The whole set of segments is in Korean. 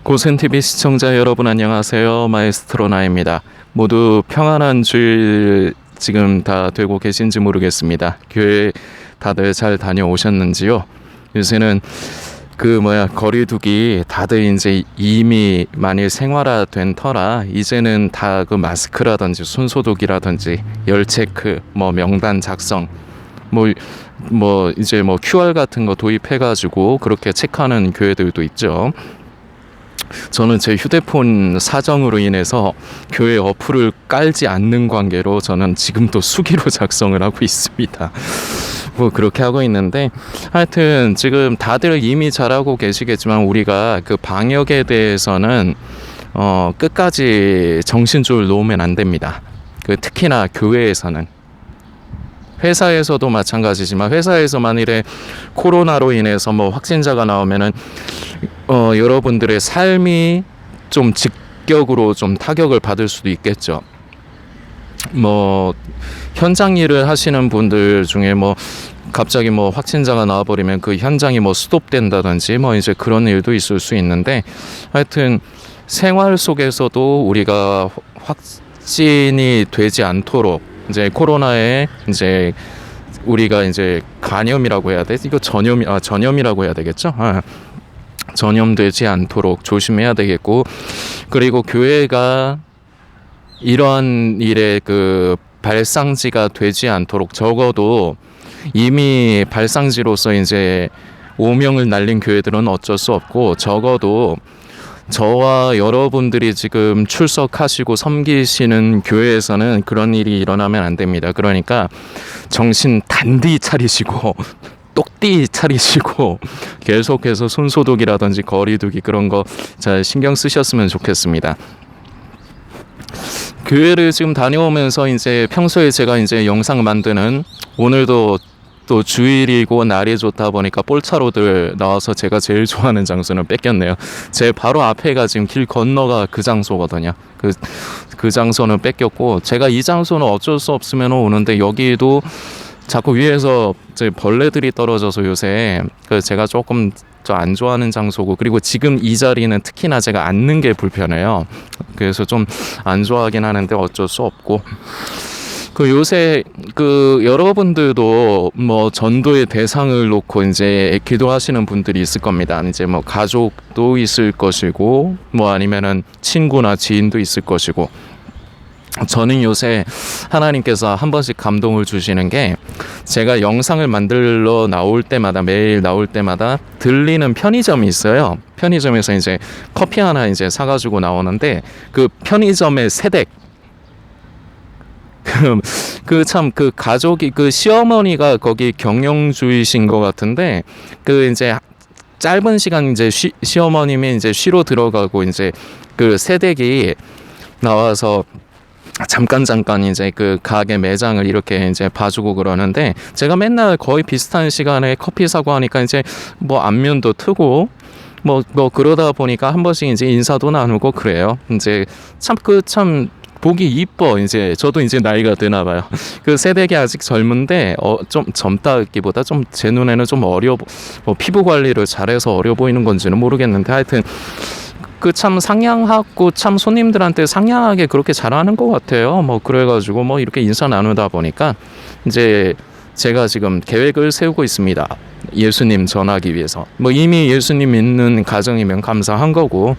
고센TV 시청자 여러분 안녕하세요. 마에스트로 나입니다. 모두 평안한 주일 지금 다 되고 계신지 모르겠습니다. 교회 다들 잘 다녀오셨는지요? 요새는 거리두기 다들 이제 이미 많이 생활화된 터라 이제는 다 그 마스크라든지 손소독이라든지 열 체크, 명단 작성, 이제 QR 같은 거 도입해가지고 그렇게 체크하는 교회들도 있죠. 저는 제 휴대폰 사정으로 인해서 교회 어플을 깔지 않는 관계로 저는 지금도 수기로 작성을 하고 있습니다. 그렇게 하고 있는데 하여튼 지금 다들 이미 잘하고 계시겠지만 우리가 그 방역에 대해서는 끝까지 정신줄 놓으면 안 됩니다. 특히나 교회에서는. 회사에서도 마찬가지지만 회사에서 만일에 코로나로 인해서 확진자가 나오면은 여러분들의 삶이 좀 직격으로 좀 타격을 받을 수도 있겠죠. 현장 일을 하시는 분들 중에 갑자기 확진자가 나와버리면 그 현장이 스톱된다든지 이제 그런 일도 있을 수 있는데 하여튼 생활 속에서도 우리가 확진이 되지 않도록 이제 코로나에 이제 우리가 이제 간염이라고 해야 돼? 이거 전염이라고 해야 되겠죠? 전염되지 않도록 조심해야 되겠고, 그리고 교회가 이러한 일의 그 발상지가 되지 않도록 적어도 이미 발상지로서 이제 오명을 날린 교회들은 어쩔 수 없고 적어도 저와 여러분들이 지금 출석하시고 섬기시는 교회에서는 그런 일이 일어나면 안 됩니다. 그러니까 정신 단디 차리시고 똑띠 차리시고 계속해서 손소독이라든지 거리두기 그런 거 잘 신경 쓰셨으면 좋겠습니다. 교회를 지금 다녀오면서 이제 평소에 제가 이제 영상 만드는 오늘도 또 주일이고 날이 좋다 보니까 볼차로들 나와서 제가 제일 좋아하는 장소는 뺏겼네요. 제 바로 앞에가 지금 길 건너가 그 장소거든요. 그 장소는 뺏겼고 제가 이 장소는 어쩔 수 없으면 오는데 여기도 자꾸 위에서 벌레들이 떨어져서 요새 제가 조금 안 좋아하는 장소고 그리고 지금 이 자리는 특히나 제가 앉는 게 불편해요. 그래서 좀 안 좋아하긴 하는데 어쩔 수 없고 요새 여러분들도 전도의 대상을 놓고 이제 기도하시는 분들이 있을 겁니다. 이제 가족도 있을 것이고 아니면은 친구나 지인도 있을 것이고 저는 요새 하나님께서 한 번씩 감동을 주시는 게 제가 영상을 만들러 나올 때마다 매일 나올 때마다 들리는 편의점이 있어요. 편의점에서 이제 커피 하나 이제 사가지고 나오는데 그 편의점의 세댁 가족이 시어머니가 거기 경영주이신 것 같은데 이제 짧은 시간 이제 시어머님이 이제 쉬러 들어가고 이제 세댁이 나와서 잠깐 이제 가게 매장을 이렇게 이제 봐주고 그러는데 제가 맨날 거의 비슷한 시간에 커피 사고 하니까 이제 안면도 트고 그러다 보니까 한 번씩 이제 인사도 나누고 그래요. 이제 참 보기 이뻐. 이제 저도 이제 나이가 되나 봐요. 세대기 아직 젊은데 좀 젊다기보다 좀 제 눈에는 좀 피부 관리를 잘해서 어려 보이는 건지는 모르겠는데 하여튼 참 상냥하고 참 손님들한테 상냥하게 그렇게 잘하는 것 같아요. 그래가지고 이렇게 인사 나누다 보니까 이제 제가 지금 계획을 세우고 있습니다. 예수님 전하기 위해서. 이미 예수님 믿는 가정이면 감사한 거고.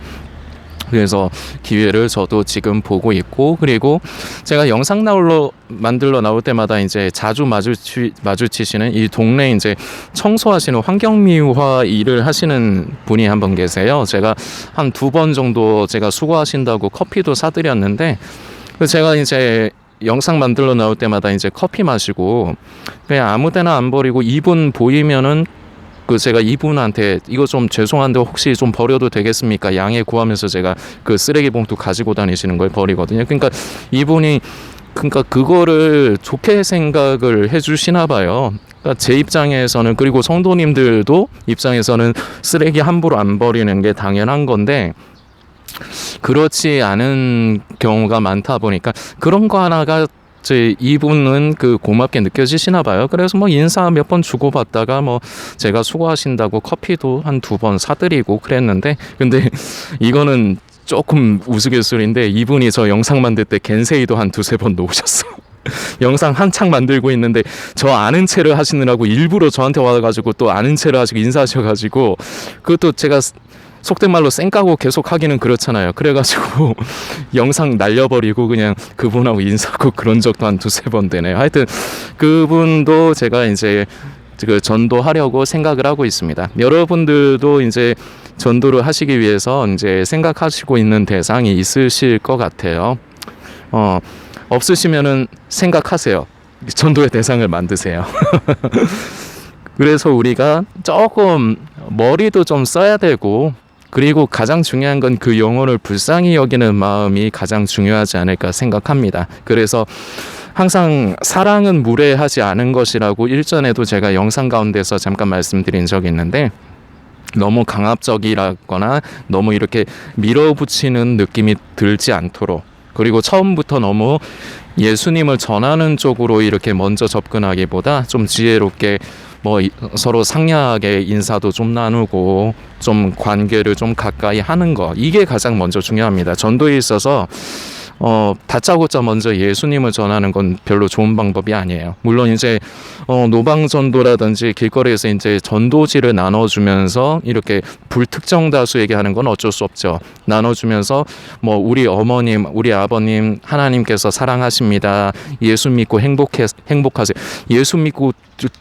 그래서 기회를 저도 지금 보고 있고 그리고 제가 영상 만들러 나올 때마다 이제 자주 마주치시는 이 동네 이제 청소하시는 환경미화 일을 하시는 분이 한 분 계세요. 제가 한 2번 정도 제가 수고하신다고 커피도 사드렸는데 제가 이제 영상 만들러 나올 때마다 이제 커피 마시고 그냥 아무 데나 안 버리고 이분 보이면은 제가 이분한테 이거 좀 죄송한데 혹시 좀 버려도 되겠습니까? 양해 구하면서 제가 쓰레기 봉투 가지고 다니시는 걸 버리거든요. 그러니까 이분이 그거를 좋게 생각을 해주시나 봐요. 제 입장에서는 그리고 성도님들도 입장에서는 쓰레기 함부로 안 버리는 게 당연한 건데 그렇지 않은 경우가 많다 보니까 그런 거 하나가 이분은 그 고맙게 느껴지시나 봐요. 그래서 뭐 인사 몇 번 주고받다가 뭐 제가 수고하신다고 커피도 한 2번 사드리고 그랬는데, 근데 이거는 조금 우스갯소리인데 이분이 저 영상 만들 때 겐세이도 한 2-3번 놓으셨어. 영상 한창 만들고 있는데 저 아는 체를 하시느라고 일부러 저한테 와가지고 또 아는 체를 하시고 인사하셔가지고, 그것도 제가 속된 말로 쌩까고 계속 하기는 그렇잖아요. 그래가지고 영상 날려버리고 그냥 그분하고 인사하고 그런 적도 한 2-3번 되네요. 하여튼 그분도 제가 이제 그 전도하려고 생각을 하고 있습니다. 여러분들도 이제 전도를 하시기 위해서 이제 생각하시고 있는 대상이 있으실 것 같아요. 없으시면은 생각하세요. 전도의 대상을 만드세요. 그래서 우리가 조금 머리도 좀 써야 되고, 그리고 가장 중요한 건 그 영혼을 불쌍히 여기는 마음이 가장 중요하지 않을까 생각합니다. 그래서 항상 사랑은 무례하지 않은 것이라고 일전에도 제가 영상 가운데서 잠깐 말씀드린 적이 있는데, 너무 강압적이라거나 너무 이렇게 밀어붙이는 느낌이 들지 않도록, 그리고 처음부터 너무 예수님을 전하는 쪽으로 이렇게 먼저 접근하기보다 좀 지혜롭게 뭐 서로 상냥하게 인사도 좀 나누고 좀 관계를 좀 가까이 하는 거, 이게 가장 먼저 중요합니다. 전도에 있어서 다짜고짜 먼저 예수님을 전하는 건 별로 좋은 방법이 아니에요. 물론 이제 노방 전도라든지 길거리에서 이제 전도지를 나눠주면서 이렇게 불특정 다수에게 하는 건 어쩔 수 없죠. 나눠주면서 뭐 우리 어머님, 우리 아버님 하나님께서 사랑하십니다. 예수 믿고 행복하세요. 예수 믿고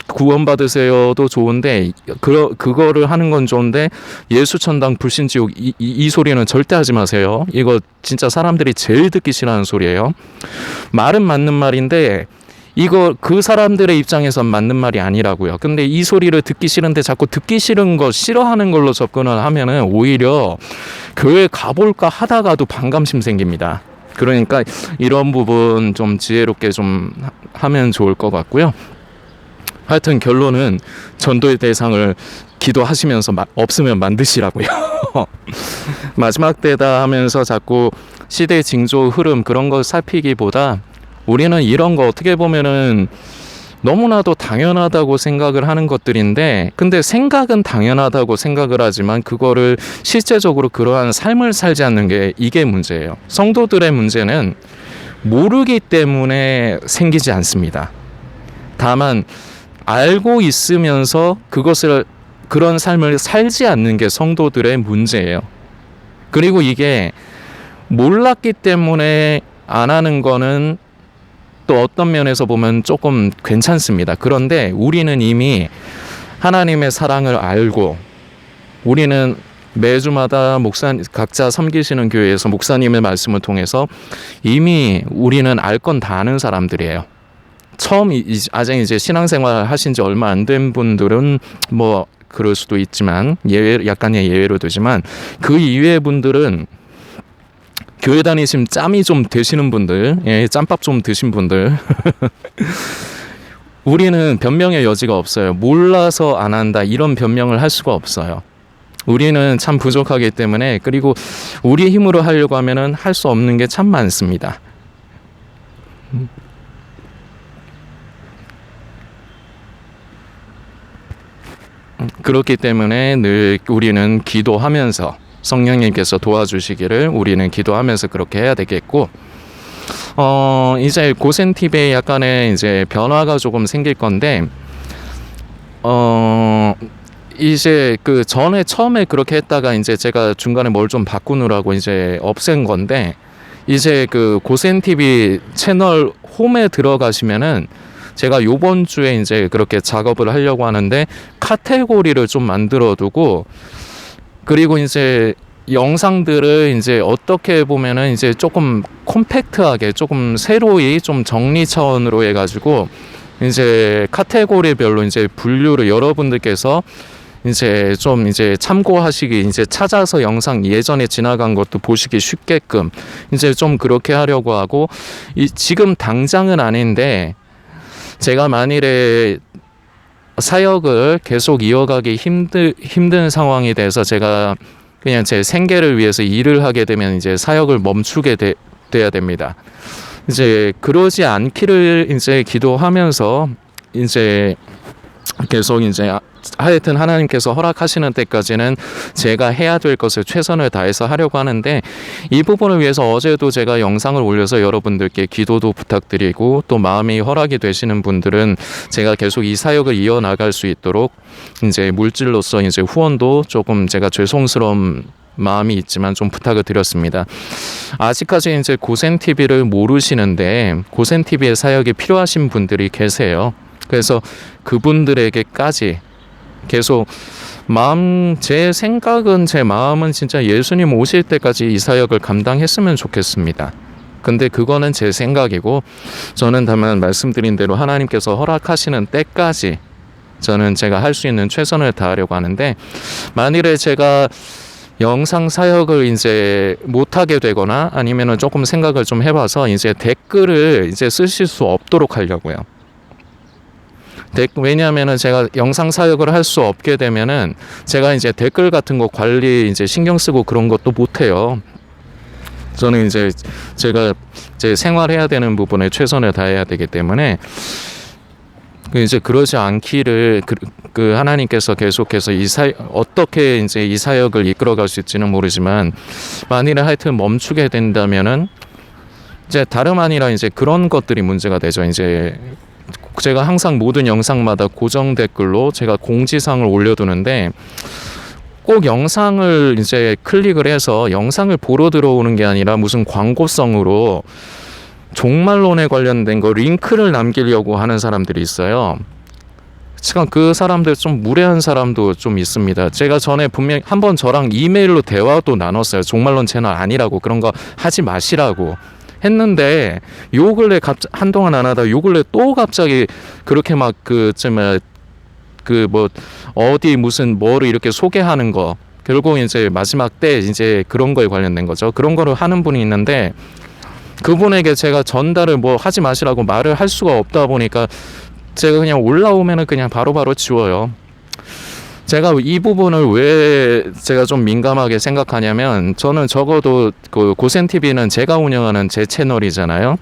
구원받으세요도 좋은데 그거를 하는 건 좋은데 예수 천당 불신 지옥 이 소리는 절대 하지 마세요. 이거 진짜 사람들이 제일 듣기 싫어하는 소리예요. 말은 맞는 말인데 이거 그 사람들의 입장에선 맞는 말이 아니라고요. 근데 이 소리를 듣기 싫은데 자꾸 듣기 싫은 거 싫어하는 걸로 접근을 하면은 오히려 교회 가볼까 하다가도 반감심 생깁니다. 그러니까 이런 부분 좀 지혜롭게 좀 하면 좋을 것 같고요. 하여튼 결론은 전도의 대상을 기도하시면서 없으면 만드시라고요. 마지막 때다 하면서 자꾸 시대 징조 흐름 그런 걸 살피기보다 우리는 이런 거 어떻게 보면은 너무나도 당연하다고 생각을 하는 것들인데, 근데 생각은 당연하다고 생각을 하지만 그거를 실제적으로 그러한 삶을 살지 않는 게 이게 문제예요. 성도들의 문제는 모르기 때문에 생기지 않습니다. 다만 알고 있으면서 그런 삶을 살지 않는 게 성도들의 문제예요. 그리고 이게 몰랐기 때문에 안 하는 거는 또 어떤 면에서 보면 조금 괜찮습니다. 그런데 우리는 이미 하나님의 사랑을 알고, 우리는 매주마다 각자 섬기시는 교회에서 목사님의 말씀을 통해서 이미 우리는 알 건 다 아는 사람들이에요. 아직 이제 신앙생활 하신 지 얼마 안 된 분들은 뭐 그럴 수도 있지만 약간의 예외로 두지만, 그 이외의 분들은 교회 다니시면 짬이 좀 되시는 분들, 짬밥 좀 드신 분들 우리는 변명의 여지가 없어요. 몰라서 안 한다 이런 변명을 할 수가 없어요. 우리는 참 부족하기 때문에, 그리고 우리의 힘으로 하려고 하면은 할 수 없는 게 참 많습니다. 그렇기 때문에 늘 우리는 기도하면서 성령님께서 도와주시기를 우리는 기도하면서 그렇게 해야 되겠고, 이제 고센TV에 약간의 이제 변화가 조금 생길 건데, 이제 그 전에 처음에 그렇게 했다가 이제 제가 중간에 뭘 좀 바꾸느라고 이제 없앤 건데, 이제 그 고센TV 채널 홈에 들어가시면은 제가 요번 주에 이제 그렇게 작업을 하려고 하는데, 카테고리를 좀 만들어 두고, 그리고 이제 영상들을 이제 어떻게 보면은 이제 조금 콤팩트하게 조금 새로이 좀 정리 차원으로 해가지고 이제 카테고리별로 이제 분류를 여러분들께서 이제 좀 이제 참고하시기, 이제 찾아서 영상 예전에 지나간 것도 보시기 쉽게끔 이제 좀 그렇게 하려고 하고, 지금 당장은 아닌데 제가 만일에 사역을 계속 이어가기 힘든 상황이 돼서 제가 그냥 제 생계를 위해서 일을 하게 되면 이제 사역을 멈추게 돼야 됩니다. 이제 그러지 않기를 이제 기도하면서 이제 계속 이제 하여튼 하나님께서 허락하시는 때까지는 제가 해야 될 것을 최선을 다해서 하려고 하는데, 이 부분을 위해서 어제도 제가 영상을 올려서 여러분들께 기도도 부탁드리고, 또 마음이 허락이 되시는 분들은 제가 계속 이 사역을 이어나갈 수 있도록 이제 물질로서 이제 후원도 조금 제가 죄송스러운 마음이 있지만 좀 부탁을 드렸습니다. 아직까지 이제 고센TV를 모르시는데 고센TV의 사역이 필요하신 분들이 계세요. 그래서 그분들에게까지 계속 제 생각은, 제 마음은 진짜 예수님 오실 때까지 이 사역을 감당했으면 좋겠습니다. 근데 그거는 제 생각이고, 저는 다만 말씀드린 대로 하나님께서 허락하시는 때까지 저는 제가 할 수 있는 최선을 다하려고 하는데, 만일에 제가 영상 사역을 이제 못하게 되거나 아니면은 조금 생각을 좀 해봐서 이제 댓글을 이제 쓰실 수 없도록 하려고요. 왜냐하면은 제가 영상 사역을 할 수 없게 되면은 제가 이제 댓글 같은 거 관리 이제 신경 쓰고 그런 것도 못해요. 저는 이제 제가 제 생활해야 되는 부분에 최선을 다해야 되기 때문에 이제 그러지 않기를 그 하나님께서 계속해서 어떻게 이제 이 사역을 이끌어갈 수 있지는 모르지만, 만일에 하여튼 멈추게 된다면은 이제 다름 아니라 이제 그런 것들이 문제가 되죠. 이제 제가 항상 모든 영상마다 고정 댓글로 제가 공지사항을 올려두는데, 꼭 영상을 이제 클릭을 해서 영상을 보러 들어오는 게 아니라 무슨 광고성으로 종말론에 관련된 거 링크를 남기려고 하는 사람들이 있어요. 지금 그 사람들 좀 무례한 사람도 좀 있습니다. 제가 전에 분명히 한번 저랑 이메일로 대화도 나눴어요. 종말론 채널 아니라고, 그런 거 하지 마시라고 했는데, 요 근래 한동안 안 하다 요 근래 또 갑자기 그렇게 막 어디 무슨 뭐를 이렇게 소개하는 거, 결국 이제 마지막 때 이제 그런 거에 관련된 거죠. 그런 거를 하는 분이 있는데, 그분에게 제가 전달을 뭐 하지 마시라고 말을 할 수가 없다 보니까 제가 그냥 올라오면은 그냥 바로바로 지워요. 제가 이 부분을 왜 제가 좀 민감하게 생각하냐면, 저는 적어도 그 고센TV는 제가 운영하는 제 채널이잖아요.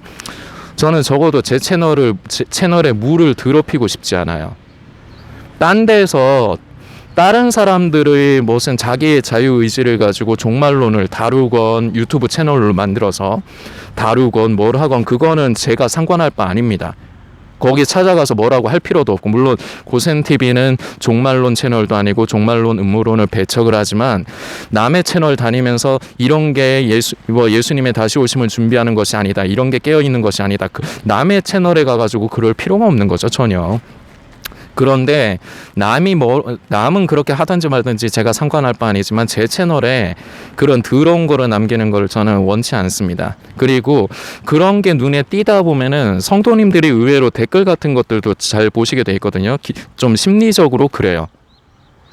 저는 적어도 제 채널에 물을 더럽히고 싶지 않아요. 딴 데서 다른 사람들의 무슨 자기의 자유의지를 가지고 종말론을 다루건 유튜브 채널을 만들어서 다루건 뭘 하건, 그거는 제가 상관할 바 아닙니다. 거기 찾아가서 뭐라고 할 필요도 없고, 물론 고센TV는 종말론 채널도 아니고 종말론 음모론을 배척을 하지만, 남의 채널 다니면서 이런 게 예수님의 다시 오심을 준비하는 것이 아니다, 이런 게 깨어있는 것이 아니다, 남의 채널에 가가지고 그럴 필요가 없는 거죠, 전혀. 그런데 남은 그렇게 하든지 말든지 제가 상관할 바 아니지만, 제 채널에 그런 더러운 거를 남기는 걸 저는 원치 않습니다. 그리고 그런 게 눈에 띄다 보면은 성도님들이 의외로 댓글 같은 것들도 잘 보시게 돼 있거든요. 좀 심리적으로 그래요.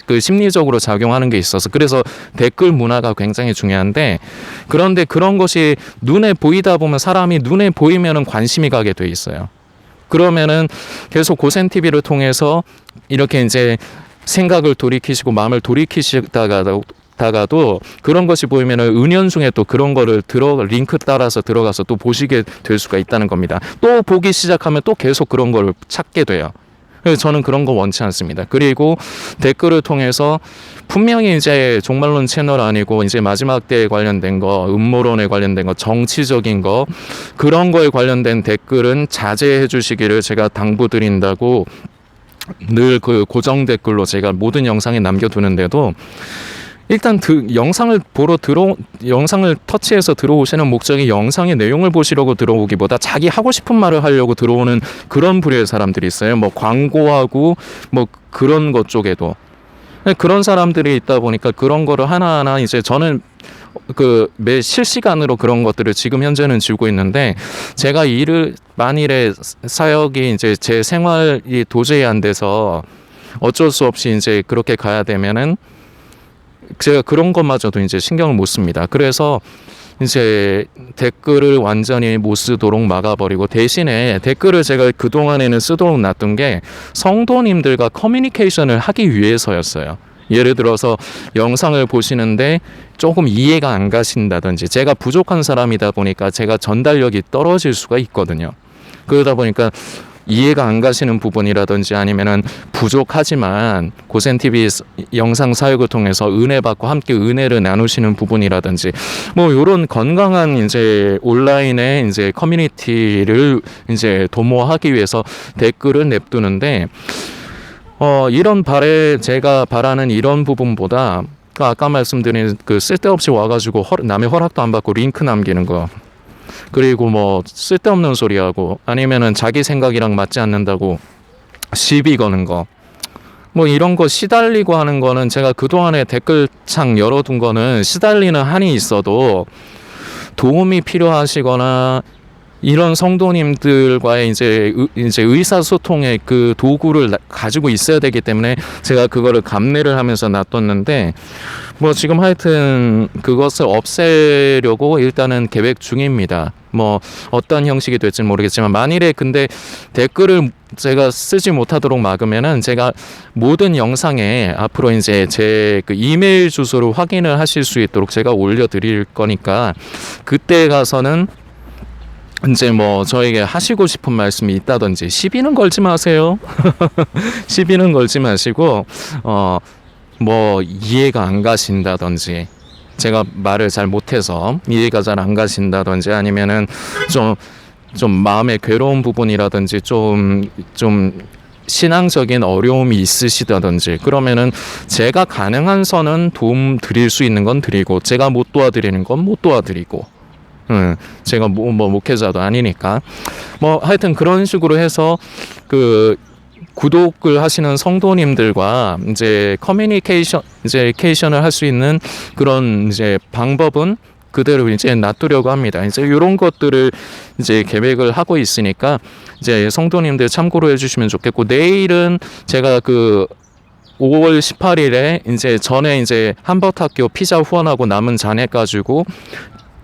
그 심리적으로 작용하는 게 있어서, 그래서 댓글 문화가 굉장히 중요한데, 그런데 그런 것이 눈에 보이다 보면, 사람이 눈에 보이면은 관심이 가게 돼 있어요. 그러면은 계속 고센TV를 통해서 이렇게 이제 생각을 돌이키시고 마음을 돌이키시다가도 그런 것이 보이면은 은연중에 또 그런 거를 링크 따라서 들어가서 또 보시게 될 수가 있다는 겁니다. 또 보기 시작하면 또 계속 그런 거를 찾게 돼요. 그래서 저는 그런 거 원치 않습니다. 그리고 댓글을 통해서 분명히 이제 종말론 채널 아니고 이제 마지막 때에 관련된 거, 음모론에 관련된 거, 정치적인 거, 그런 거에 관련된 댓글은 자제해 주시기를 제가 당부드린다고 늘 그 고정 댓글로 제가 모든 영상에 남겨두는데도, 일단 영상을 터치해서 들어오시는 목적이 영상의 내용을 보시려고 들어오기보다 자기 하고 싶은 말을 하려고 들어오는 그런 부류의 사람들이 있어요. 뭐 광고하고 뭐 그런 것 쪽에도 그런 사람들이 있다 보니까, 그런 거를 하나하나 이제 저는 매 실시간으로 그런 것들을 지금 현재는 지우고 있는데, 제가 만일에 사역이 이제 제 생활이 도저히 안 돼서 어쩔 수 없이 이제 그렇게 가야 되면은 제가 그런 것마저도 이제 신경을 못 씁니다. 그래서 이제 댓글을 완전히 못 쓰도록 막아버리고, 대신에 댓글을 제가 그동안에는 쓰도록 놨던 게 성도님들과 커뮤니케이션을 하기 위해서였어요. 예를 들어서 영상을 보시는데 조금 이해가 안 가신다든지, 제가 부족한 사람이다 보니까 제가 전달력이 떨어질 수가 있거든요. 그러다 보니까 이해가 안 가시는 부분이라든지 아니면은 부족하지만 고센TV 영상 사역을 통해서 은혜 받고 함께 은혜를 나누시는 부분이라든지, 뭐 요런 건강한 이제 온라인의 이제 커뮤니티를 이제 도모하기 위해서 댓글을 냅두는데, 이런 제가 바라는 이런 부분보다 아까 말씀드린 그 쓸데없이 와가지고 남의 허락도 안 받고 링크 남기는 거, 그리고 뭐 쓸데없는 소리하고 아니면은 자기 생각이랑 맞지 않는다고 시비 거는 거, 뭐 이런 거 시달리고 하는 거는 제가 그동안에 댓글창 열어둔 거는 시달리는 한이 있어도 도움이 필요하시거나 이런 성도님들과의 이제 의사소통의 그 도구를 가지고 있어야 되기 때문에 제가 그거를 감내를 하면서 놔뒀는데, 뭐 지금 하여튼 그것을 없애려고 일단은 계획 중입니다. 뭐 어떤 형식이 될지는 모르겠지만, 만일에 근데 댓글을 제가 쓰지 못하도록 막으면은 제가 모든 영상에 앞으로 이제 제 그 이메일 주소를 확인을 하실 수 있도록 제가 올려드릴 거니까, 그때 가서는 이제 뭐 저에게 하시고 싶은 말씀이 있다든지, 시비는 걸지 마세요. 시비는 걸지 마시고, 뭐 이해가 안 가신다든지, 제가 말을 잘 못해서 이해가 잘 안 가신다든지, 아니면은 좀 마음에 괴로운 부분이라든지 좀 신앙적인 어려움이 있으시다든지, 그러면은 제가 가능한 선은 도움 드릴 수 있는 건 드리고, 제가 못 도와드리는 건 못 도와드리고, 제가 뭐 목회자도 아니니까, 뭐 하여튼 그런 식으로 해서 그 구독을 하시는 성도님들과 이제 커뮤니케이션을 할 수 있는 그런 이제 방법은 그대로 이제 놔두려고 합니다. 이제 이런 것들을 이제 계획을 하고 있으니까 이제 성도님들 참고로 해주시면 좋겠고, 내일은 제가 그 5월 18일에 이제 전에 이제 한버학교 피자 후원하고 남은 잔액 가지고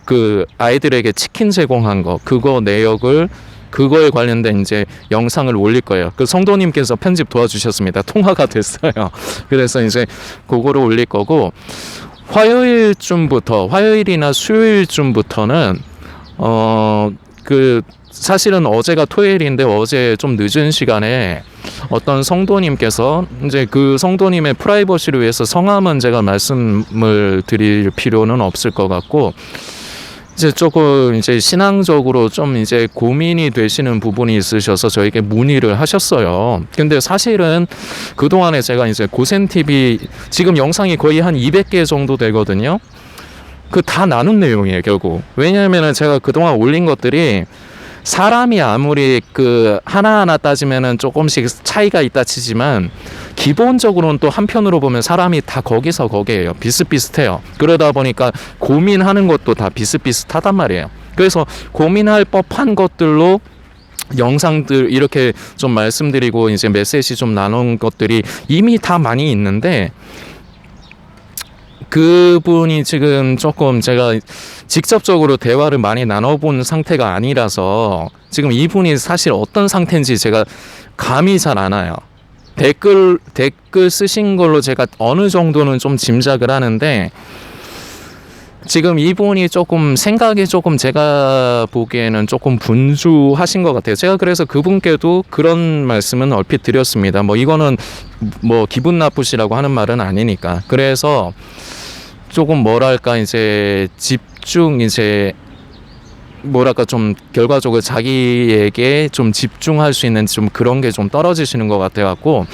그 아이들에게 치킨 제공한 거, 그거 내역을, 그거에 관련된 이제 영상을 올릴 거예요. 그 성도님께서 편집 도와주셨습니다. 통화가 됐어요. 그래서 이제 그거를 올릴 거고, 화요일이나 수요일쯤부터는 그 사실은 어제가 토요일인데 어제 좀 늦은 시간에 어떤 성도님께서 이제 그 성도님의 프라이버시를 위해서 성함은 제가 말씀을 드릴 필요는 없을 것 같고, 이제 조금 이제 신앙적으로 좀 이제 고민이 되시는 부분이 있으셔서 저에게 문의를 하셨어요. 근데 사실은 그동안에 제가 이제 고센TV 지금 영상이 거의 한 200개 정도 되거든요. 그 다 나눈 내용이에요, 결국. 왜냐하면은 제가 그동안 올린 것들이 사람이 아무리 그 하나하나 따지면은 조금씩 차이가 있다 치지만, 기본적으로는 또 한편으로 보면 사람이 다 거기서 거기에요. 비슷비슷해요. 그러다 보니까 고민하는 것도 다 비슷비슷하단 말이에요. 그래서 고민할 법한 것들로 영상들 이렇게 좀 말씀드리고 이제 메시지 좀 나눈 것들이 이미 다 많이 있는데, 그분이 지금 조금 제가 직접적으로 대화를 많이 나눠본 상태가 아니라서 지금 이분이 사실 어떤 상태인지 제가 감이 잘 안 와요. 댓글 쓰신 걸로 제가 어느 정도는 좀 짐작을 하는데, 지금 이분이 조금 생각이 조금 제가 보기에는 조금 분주하신 것 같아요. 제가 그래서 그분께도 그런 말씀은 얼핏 드렸습니다. 뭐 이거는 뭐 기분 나쁘시라고 하는 말은 아니니까. 그래서 조금 뭐랄까 이제 뭐랄까 좀 결과적으로 자기에게 좀 집중할 수 있는 좀 그런 게 좀 떨어지시는 것 같아갖고,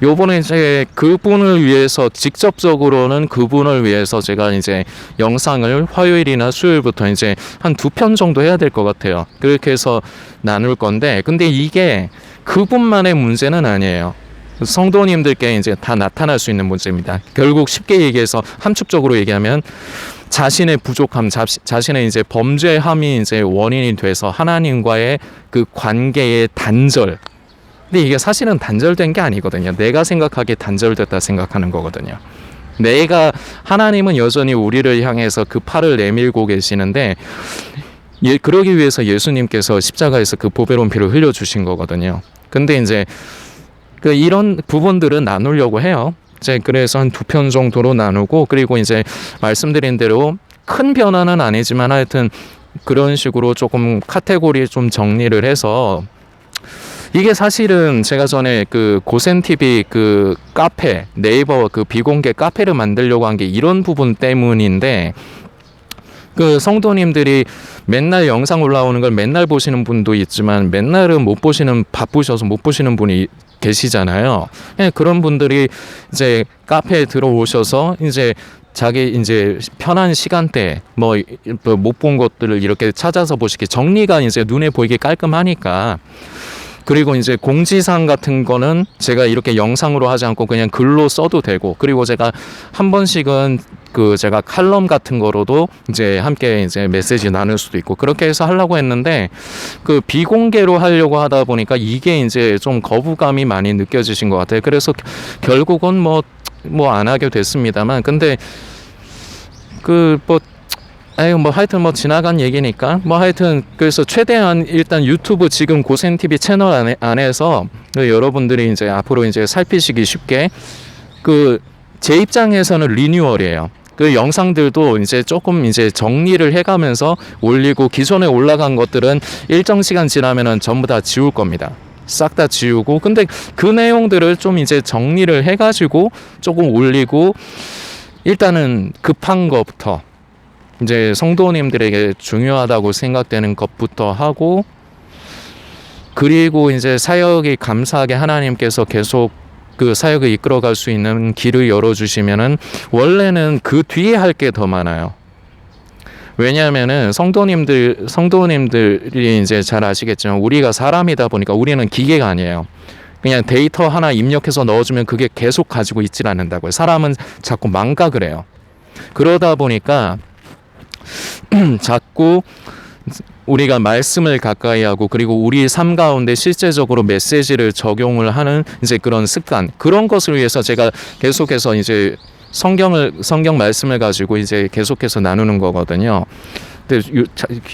요번에 이제 그분을 위해서 직접적으로는 그분을 위해서 제가 이제 영상을 화요일이나 수요일부터 이제 한 2편 정도 해야 될 것 같아요. 그렇게 해서 나눌 건데, 근데 이게 그분만의 문제는 아니에요. 성도님들께 이제 다 나타날 수 있는 문제입니다. 결국 쉽게 얘기해서 함축적으로 얘기하면 자신의 부족함, 자신의 이제 범죄함이 이제 원인이 돼서 하나님과의 그 관계의 단절. 근데 이게 사실은 단절된 게 아니거든요. 내가 생각하기에 단절됐다 생각하는 거거든요. 하나님은 여전히 우리를 향해서 그 팔을 내밀고 계시는데, 그러기 위해서 예수님께서 십자가에서 그 보배로운 피를 흘려주신 거거든요. 근데 이제 이런 부분들은 나누려고 해요. 이제 그래서 한 2편 정도로 나누고, 그리고 이제 말씀드린 대로 큰 변화는 아니지만 하여튼 그런 식으로 조금 카테고리 좀 정리를 해서, 이게 사실은 제가 전에 그 고센TV 그 카페, 네이버 그 비공개 카페를 만들려고 한 게 이런 부분 때문인데, 그 성도님들이 맨날 영상 올라오는 걸 맨날 보시는 분도 있지만 맨날은 못 보시는, 바쁘셔서 못 보시는 분이 계시잖아요. 그런 분들이 이제 카페에 들어오셔서 이제 자기 이제 편한 시간대 뭐 못 본 것들을 이렇게 찾아서 보시기, 정리가 이제 눈에 보이게 깔끔하니까. 그리고 이제 공지사항 같은 거는 제가 이렇게 영상으로 하지 않고 그냥 글로 써도 되고, 그리고 제가 한 번씩은 그 제가 칼럼 같은 거로도 이제 함께 이제 메시지 나눌 수도 있고, 그렇게 해서 하려고 했는데 그 비공개로 하려고 하다 보니까 이게 이제 좀 거부감이 많이 느껴지신 것 같아요. 그래서 결국은 뭐 안 하게 됐습니다만, 근데 뭐 하여튼 뭐 지나간 얘기니까 뭐 하여튼 그래서 최대한 일단 유튜브 지금 고센TV 채널 안에서 여러분들이 이제 앞으로 이제 살피시기 쉽게, 그 제 입장에서는 리뉴얼이에요. 그 영상들도 이제 조금 이제 정리를 해가면서 올리고, 기존에 올라간 것들은 일정 시간 지나면은 전부 다 지울 겁니다. 싹 다 지우고, 근데 그 내용들을 좀 이제 정리를 해가지고 조금 올리고, 일단은 급한 것부터 이제 성도님들에게 중요하다고 생각되는 것부터 하고, 그리고 이제 사역이 감사하게 하나님께서 계속 그 사역을 이끌어갈 수 있는 길을 열어주시면은 원래는 그 뒤에 할 게 더 많아요. 왜냐하면은 성도님들이 이제 잘 아시겠지만 우리가 사람이다 보니까 우리는 기계가 아니에요. 그냥 데이터 하나 입력해서 넣어주면 그게 계속 가지고 있질 않는다고요. 사람은 자꾸 망각을 해요. 그러다 보니까 자꾸 우리가 말씀을 가까이 하고, 그리고 우리 삶 가운데 실제적으로 메시지를 적용을 하는 이제 그런 습관, 그런 것을 위해서 제가 계속해서 이제 성경 말씀을 가지고 이제 계속해서 나누는 거거든요. 근데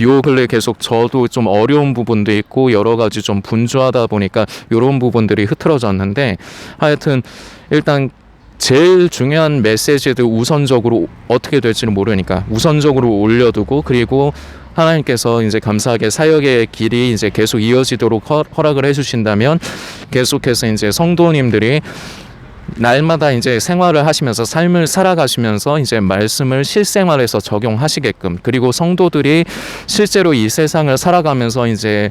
요 근래 계속 저도 좀 어려운 부분도 있고 여러 가지 좀 분주하다 보니까 이런 부분들이 흐트러졌는데, 하여튼 일단 제일 중요한 메시지들 우선적으로 어떻게 될지는 모르니까 우선적으로 올려두고, 그리고 하나님께서 이제 감사하게 사역의 길이 이제 계속 이어지도록 허락을 해주신다면 계속해서 이제 성도님들이 날마다 이제 생활을 하시면서 삶을 살아가시면서 이제 말씀을 실생활에서 적용하시게끔, 그리고 성도들이 실제로 이 세상을 살아가면서 이제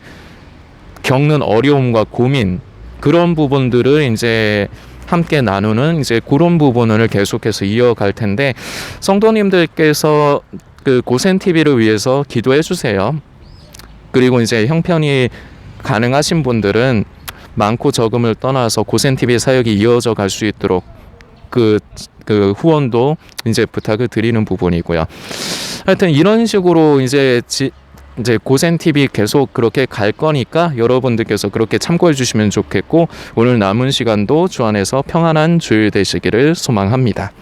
겪는 어려움과 고민, 그런 부분들을 이제 함께 나누는 이제 그런 부분을 계속해서 이어갈 텐데, 성도님들께서 그 고센TV를 위해서 기도해 주세요. 그리고 이제 형편이 가능하신 분들은 많고 적음을 떠나서 고센TV 사역이 이어져 갈 수 있도록 그 후원도 이제 부탁을 드리는 부분이고요. 하여튼 이런 식으로 이제 고센TV 계속 그렇게 갈 거니까 여러분들께서 그렇게 참고해 주시면 좋겠고, 오늘 남은 시간도 주 안에서 평안한 주일 되시기를 소망합니다.